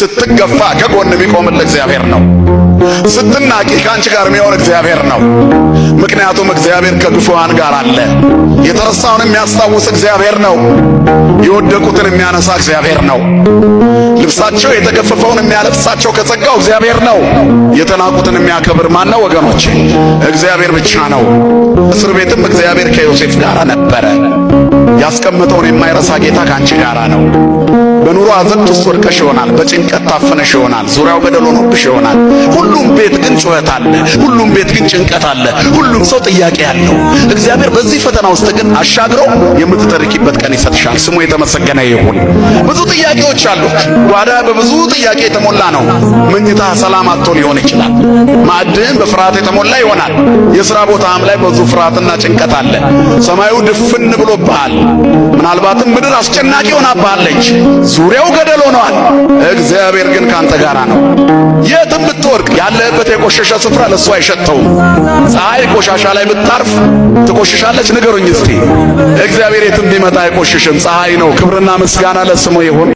ስትገፋ ከጎን የሚቆምልህ እግዚአብሔር ነው። ስትናቂ ከአንቺ ጋር የሚሆን እግዚአብሔር ነው። ምክንያቱም እግዚአብሔር ከግፉዋን ጋር አለ። የተረሳውን የሚያስታውስ እግዚአብሔር ነው። የወደቁትን የሚያነሳ እግዚአብሔር ነው። ልብሳቸው የተገፈፈውን የሚያለብሳቸው ከጸጋው እግዚአብሔር ነው። የተናቁትን የሚያከብር ማን ነው ወገኖቼ? እግዚአብሔር ብቻ ነው። እስር ቤትም እግዚአብሔር ከዮሴፍ ጋር ነበረ። ያስቀመጠውን የማይረሳ ጌታ ከአንቺ ጋር ነው። በኑሮ አዘቅት ውስጥ ወድቀሽ ይሆናል። በጭንቀት ታፈነሽ ይሆናል። ዙሪያው ገደል ሆኖብሽ ይሆናል። ሁሉም ቤት ግን ጩኸት አለ። ሁሉም ቤት ግን ጭንቀት አለ። ሁሉም ሰው ጥያቄ አለው። እግዚአብሔር በዚህ ፈተና ውስጥ ግን አሻግሮ የምትተርኪበት ቀን ይሰጥሻል። ስሙ የተመሰገነ ይሁን። ብዙ ጥያቄዎች አሉ። ጓዳ በብዙ ጥያቄ የተሞላ ነው። መኝታ ሰላም አጥቶ ሊሆን ይችላል። ማዕድህም በፍርሃት የተሞላ ይሆናል። የሥራ ቦታም ላይ ብዙ ፍርሃትና ጭንቀት አለ። ሰማዩ ድፍን ብሎብሃል። ምናልባትም ምድር አስጨናቂ ሆናብሃለች። ዙሪያው ገደል ሆኗል። እግዚአብሔር ግን ካንተ ጋራ ነው። የትም ብትወድቅ ያለህበት የቆሸሸ ስፍራ ለሱ አይሸተውም። ፀሐይ ቆሻሻ ላይ ብታርፍ ትቆሽሻለች? ንገሩኝ እስቲ። እግዚአብሔር የትም ቢመጣ አይቆሽሽም። ፀሐይ ነው። ክብርና ምስጋና ለስሙ ይሁን።